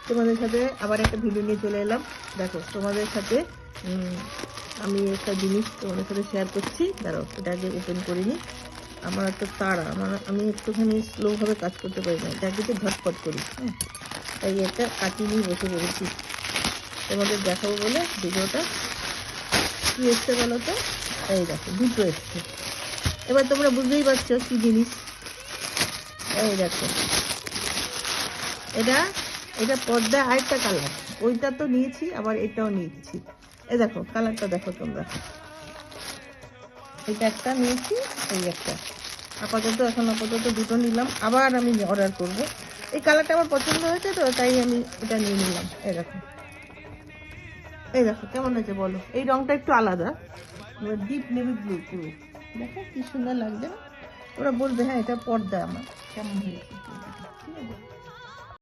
তোমাদের সাথে আবার একটা ভিডিও নিয়ে চলে এলাম। দেখো তোমাদের সাথে আমি একটা জিনিস তোমাদের সাথে শেয়ার করছি। দাঁড়াও, এটা আগে ওপেন করিনি। আমার একটা তাড়া, আমি একটুখানি স্লোভাবে কাজ করতে পারি না, যাকে একটু ঝটপট করি। হ্যাঁ, তাই একটা কাটি নিয়ে বসে পড়েছি তোমাদের দেখাবো বলে। ভিডিওটা কী এসছে বলো তো? এই দেখো, দুটো এসছে। এবার তোমরা বুঝতেই পারছো কী জিনিস। এই দেখো, এটা পর্দা আরেকটা কালার। ওইটা তো নিয়েছি, আবার এটাও নিয়েছি। এই দেখো কালারটা দেখো তোমরা। এটা একটা নিয়েছি, এই একটা। এখন আপাতত দুটো নিলাম, আবার আমি অর্ডার করব। এই কালারটা আমার পছন্দ হয়েছে তো, তাই আমি এটা নিয়ে নিলাম। এই দেখো কেমন হয়েছে বলো? এই রংটা একটু আলাদা, ডিপ নেভি ব্লু পুরো। দেখো কি সুন্দর লাগছে না? ওরা বলবে হ্যাঁ এটা পর্দা আমার কেমন হয়েছে, ঠিক আছে।